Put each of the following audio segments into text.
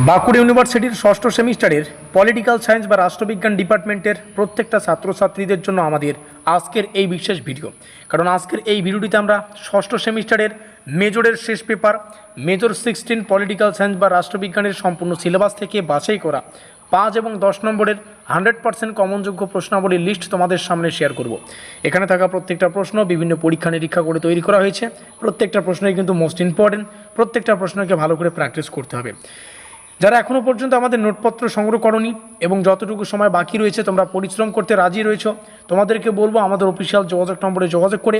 বাঁকুড়া ইউনিভার্সিটির ষষ্ঠ সেমিস্টারের পলিটিক্যাল সায়েন্স বা রাষ্ট্রবিজ্ঞান ডিপার্টমেন্টের প্রত্যেকটা ছাত্রছাত্রীদের জন্য আমাদের আজকের এই বিশেষ ভিডিও। কারণ আজকের এই ভিডিওটিতে আমরা ষষ্ঠ সেমিস্টারের মেজরের শেষ পেপার মেজর 16 পলিটিক্যাল সায়েন্স বা রাষ্ট্রবিজ্ঞানের সম্পূর্ণ সিলেবাস থেকে বাছাই করা 5 এবং 10 নম্বরের 100% কমনযোগ্য প্রশ্নাবলীর লিস্ট তোমাদের সামনে শেয়ার করব। এখানে থাকা প্রত্যেকটা প্রশ্ন বিভিন্ন পরীক্ষা নিরীক্ষা করে তৈরি করা হয়েছে। প্রত্যেকটা প্রশ্নই কিন্তু মোস্ট ইম্পর্টেন্ট, প্রত্যেকটা প্রশ্নকে ভালো করে প্র্যাকটিস করতে হবে। যারা এখনও পর্যন্ত আমাদের নোটপত্র সংগ্রহ করনি এবং যতটুকু সময় বাকি রয়েছে তোমরা পরিশ্রম করতে রাজি রয়েছ, তোমাদেরকে বলবো আমাদের অফিসিয়াল যোগাযোগ নম্বরে যোগাযোগ করে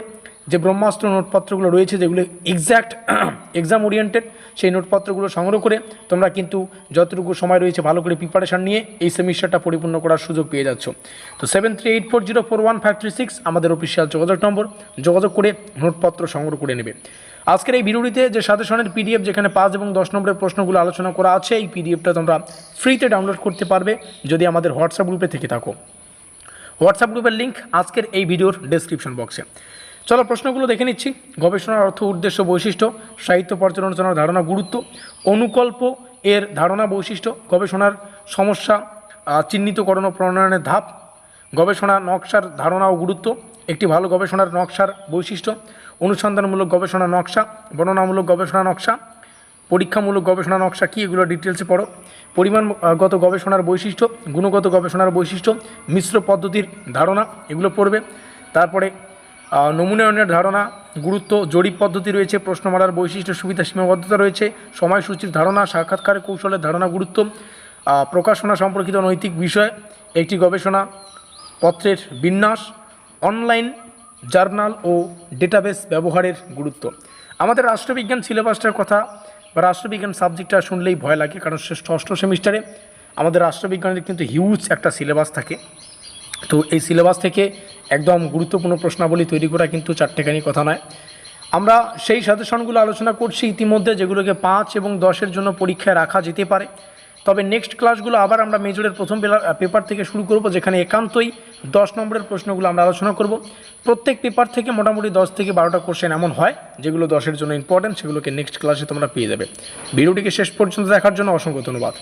যে ব্রহ্মাস্ত্র নোটপত্রগুলো রয়েছে যেগুলো এক্স্যাক্ট এক্সাম ওরিয়েন্টেড, সেই নোটপত্রগুলো সংগ্রহ করে তোমরা কিন্তু যতটুকু সময় রয়েছে ভালো করে প্রিপারেশান নিয়ে এই সেমিস্টারটা পরিপূর্ণ করার সুযোগ পেয়ে যাচ্ছ। তো 7384041536 আমাদের অফিসিয়াল যোগাযোগ নম্বর, যোগাযোগ করে নোটপত্র সংগ্রহ করে নেবে। আজকের এই ভিডিওটিতে যে সাজেশনের পিডিএফ যেখানে 5 এবং 10 নম্বরের প্রশ্নগুলো আলোচনা করা আছে, এই পিডিএফটা তোমরা ফ্রিতে ডাউনলোড করতে পারবে যদি আমাদের হোয়াটসঅ্যাপ গ্রুপে থেকে থাকো। হোয়াটসঅ্যাপ গ্রুপের লিঙ্ক আজকের এই ভিডিওর ডেসক্রিপশন বক্সে। চলো প্রশ্নগুলো দেখে নিচ্ছি। গবেষণার অর্থ, উদ্দেশ্য, বৈশিষ্ট্য, সাহিত্য পর্যালোচনার ধারণা, গুরুত্ব, অনুকল্প এর ধারণা, বৈশিষ্ট্য, গবেষণার সমস্যা চিহ্নিতকরণ ও প্রণয়নের ধাপ, গবেষণা নকশার ধারণা ও গুরুত্ব, একটি ভালো গবেষণার নকশার বৈশিষ্ট্য, অনুসন্ধানমূলক গবেষণা নকশা, বর্ণনামূলক গবেষণা নকশা, পরীক্ষামূলক গবেষণা নকশা কি, এগুলো ডিটেলসে পড়ো। পরিমাণগত গবেষণার বৈশিষ্ট্য, গুণগত গবেষণার বৈশিষ্ট্য, মিশ্র পদ্ধতির ধারণা, এগুলো পড়বে। তারপরে নমুনায়নের ধারণা, গুরুত্ব, জরিপ পদ্ধতি রয়েছে, প্রশ্নমালার বৈশিষ্ট্য, সুবিধা, সীমাবদ্ধতা রয়েছে, সময়সূচির ধারণা, সাক্ষাৎকার কৌশলের ধারণা, গুরুত্ব, প্রকাশনা সম্পর্কিত নৈতিক বিষয়, একটি গবেষণা পত্রের বিন্যাস, অনলাইন জার্নাল ও ডেটাবেস ব্যবহারের গুরুত্ব। আমাদের রাষ্ট্রবিজ্ঞান সিলেবাসটার কথা বা রাষ্ট্রবিজ্ঞান সাবজেক্টটা শুনলেই ভয় লাগে, কারণ ষষ্ঠ সেমিস্টারে আমাদের রাষ্ট্রবিজ্ঞানের কিন্তু হিউজ একটা সিলেবাস থাকে। তো এই সিলেবাস থেকে একদম গুরুত্বপূর্ণ প্রশ্নাবলী তৈরি করা কিন্তু চারটেখানি কথা নয়। আমরা সেই সাজেশনগুলো আলোচনা করছি ইতিমধ্যে, যেগুলোকে 5 এবং 10-এর জন্য পরীক্ষায় রাখা যেতে পারে। তবে নেক্সট ক্লাসগুলো আবার আমরা মেজরের প্রথম পেপার থেকে শুরু করব, যেখানে একান্তই 10 নম্বরের প্রশ্নগুলো আমরা আলোচনা করব। প্রত্যেক পেপার থেকে মোটামুটি 10 থেকে 12টা কোশ্চেন এমন হয় যেগুলো 10-এর জন্য ইম্পর্টেন্ট, সেগুলোকে নেক্সট ক্লাসে তোমরা পেয়ে যাবে। ভিডিওটিকে শেষ পর্যন্ত দেখার জন্য অসংখ্য ধন্যবাদ।